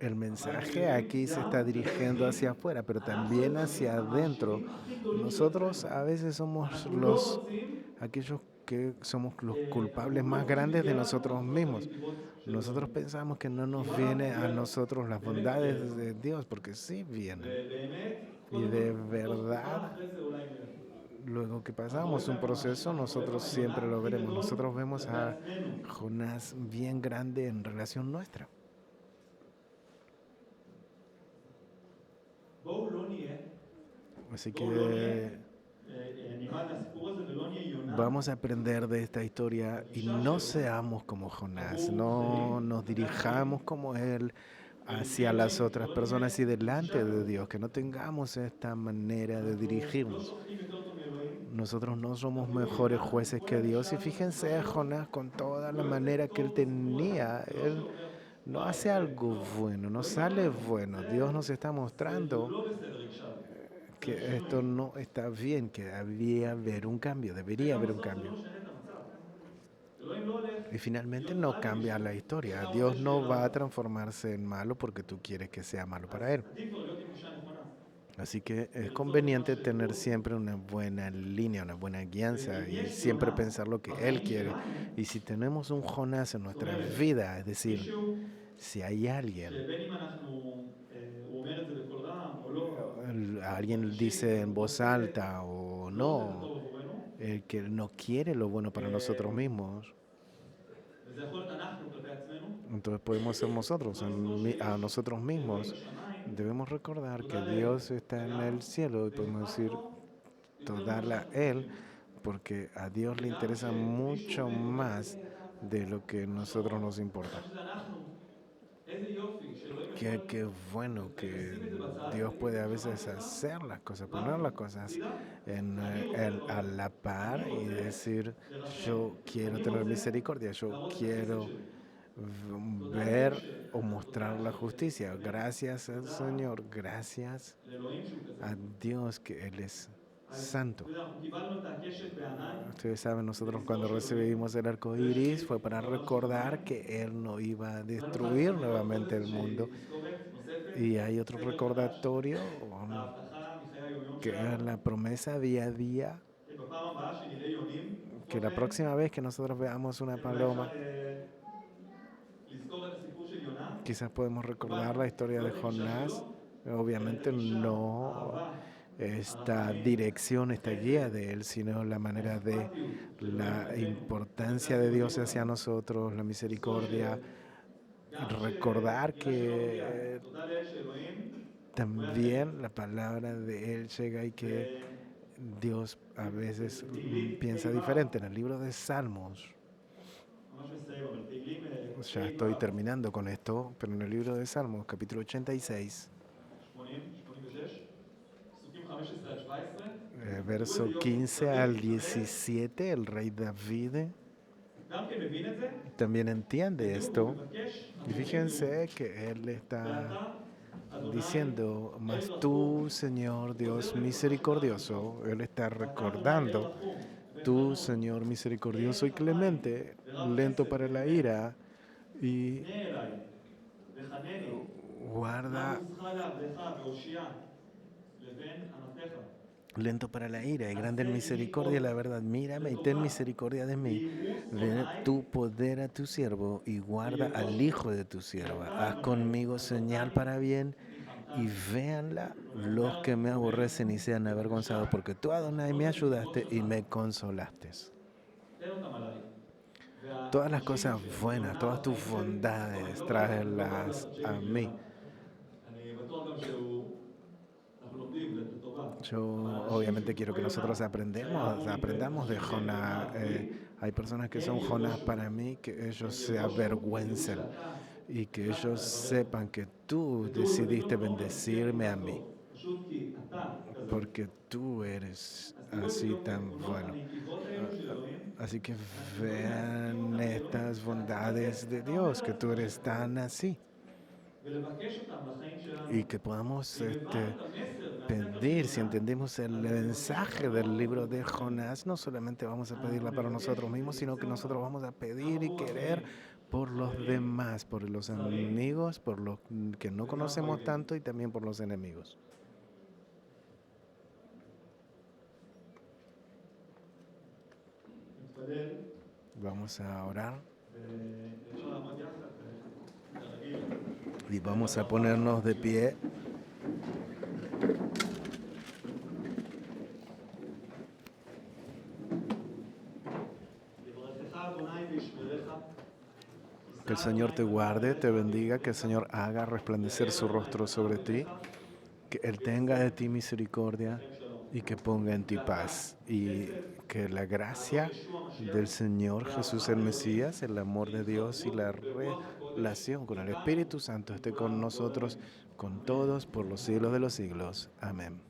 El mensaje aquí se está dirigiendo hacia afuera, pero también hacia adentro. Nosotros a veces somos aquellos que somos los culpables más grandes de nosotros mismos. Nosotros pensamos que no nos viene a nosotros las bondades de Dios, porque sí vienen. Y de verdad, luego que pasamos un proceso, nosotros siempre lo veremos. Nosotros vemos a Jonás bien grande en relación nuestra. Así que vamos a aprender de esta historia y no seamos como Jonás, no nos dirijamos como él hacia las otras personas y delante de Dios, que no tengamos esta manera de dirigirnos. Nosotros no somos mejores jueces que Dios y fíjense a Jonás con toda la manera que él tenía, él no hace algo bueno, no sale bueno. Dios nos está mostrando que esto no está bien, que debería haber un cambio. Y finalmente no cambia la historia. Dios no va a transformarse en malo porque tú quieres que sea malo para Él. Así que es conveniente tener siempre una buena línea, una buena guianza y siempre pensar lo que Él quiere. Y si tenemos un Jonás en nuestra vida, es decir, si hay alguien dice en voz alta o no, el que no quiere lo bueno para nosotros mismos, entonces podemos ser nosotros, a nosotros mismos. Debemos recordar que Dios está en el cielo y podemos decir, darle a Él, porque a Dios le interesa mucho más de lo que a nosotros nos importa. qué bueno que Dios puede a veces hacer las cosas, poner las cosas a la par y decir, yo quiero tener misericordia, yo quiero ver o mostrar la justicia. Gracias al Señor, gracias a Dios que Él es santo. Ustedes saben, nosotros cuando recibimos el arco iris fue para recordar que Él no iba a destruir nuevamente el mundo. Y hay otro recordatorio que es la promesa día a día, que la próxima vez que nosotros veamos una paloma, quizás podemos recordar la historia de Jonás. Obviamente no esta dirección, esta guía de él, sino la manera de la importancia de Dios hacia nosotros, la misericordia. Recordar que también la palabra de él llega y que Dios a veces piensa diferente. En el libro de Salmos, ya estoy terminando con esto, pero en el libro de Salmos, capítulo 86, verso 15 al 17, el rey David también entiende esto. Y fíjense que él está diciendo, mas tú, Señor Dios misericordioso, él está recordando, tú, Señor misericordioso y clemente, lento para la ira y guarda, lento para la ira y grande en misericordia, la verdad, mírame y ten misericordia de mí. Den tu poder a tu siervo y guarda al hijo de tu sierva. Haz conmigo señal para bien y véanla los que me aborrecen y sean avergonzados, porque tú, Adonai, me ayudaste y me consolaste. Todas las cosas buenas, todas tus bondades, tráelas a mí. Yo obviamente quiero que nosotros aprendamos de Jonás. Hay personas que son Jonás para mí, que ellos se avergüencen y que ellos sepan que tú decidiste bendecirme a mí, porque tú eres así tan bueno. Así que vean estas bondades de Dios, que tú eres tan así. Y que podamos pedir, si entendemos el mensaje del libro de Jonás, no solamente vamos a pedirla para nosotros mismos, sino que nosotros vamos a pedir y querer por los demás, por los amigos, por los que no conocemos tanto y también por los enemigos. Vamos a orar y vamos a ponernos de pie. Que el Señor te guarde, te bendiga, que el Señor haga resplandecer su rostro sobre ti, que Él tenga de ti misericordia y que ponga en ti paz. Y que la gracia del Señor Jesús el Mesías, el amor de Dios y la relación con el Espíritu Santo esté con nosotros, con todos, por los siglos de los siglos. Amén.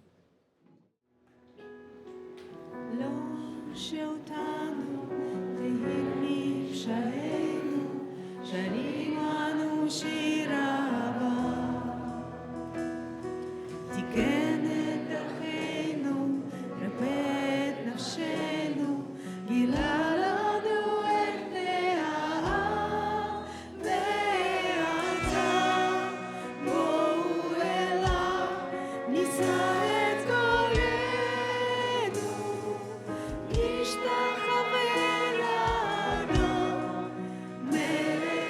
Mele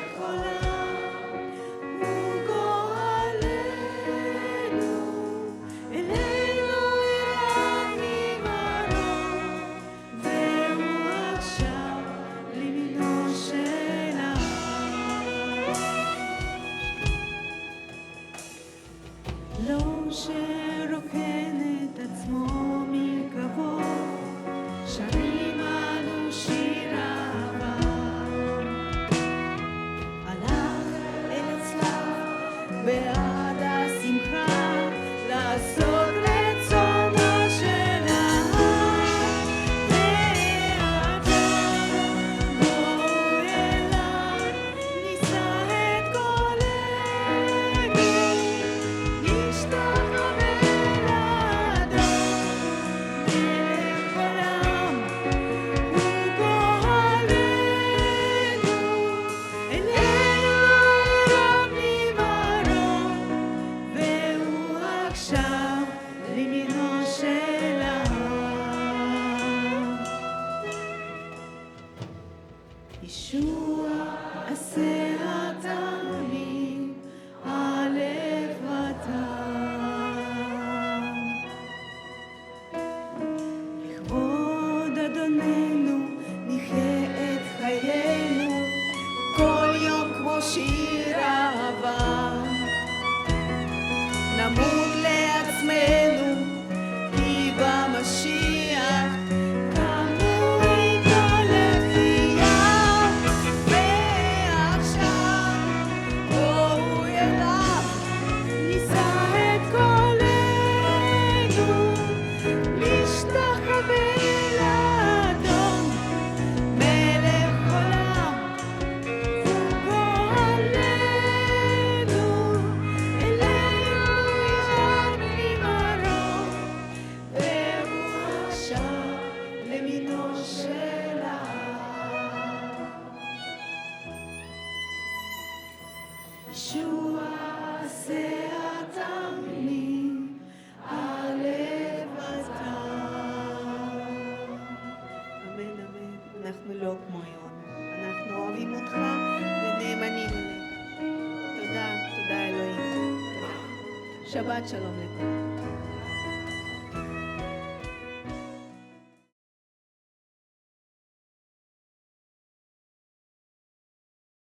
בעד השמחה לעשות רצונו של האב. ואדם בואו אליו, נישא את קולנו, נשתחווה לאדון מלך עולם וגואלנו. אלינו רב ממרום, והוא עכשיו לימינו של האב. ישוע עשה התמיד הלב ותם. לכבוד אדוננו נחיה את חיינו, כל יום כמו שיר אהבה. נמות לעצמנו כי במשיח קמו איתו לתחייה. ועכשיו בואו אליו, נישא את קולנו, נשתחווה לאדון מלך עולם וגואלנו. אלינו ירד ממרום, והוא עכשיו לימינו של האב. ישוע עשה התמיד הלב ותם. אמן אמן. אנחנו לא כמו יונה, אנחנו אוהבים אותך ונאמנים אליך. תודה, תודה אלוהים. תודה. שבת שלום לכולם.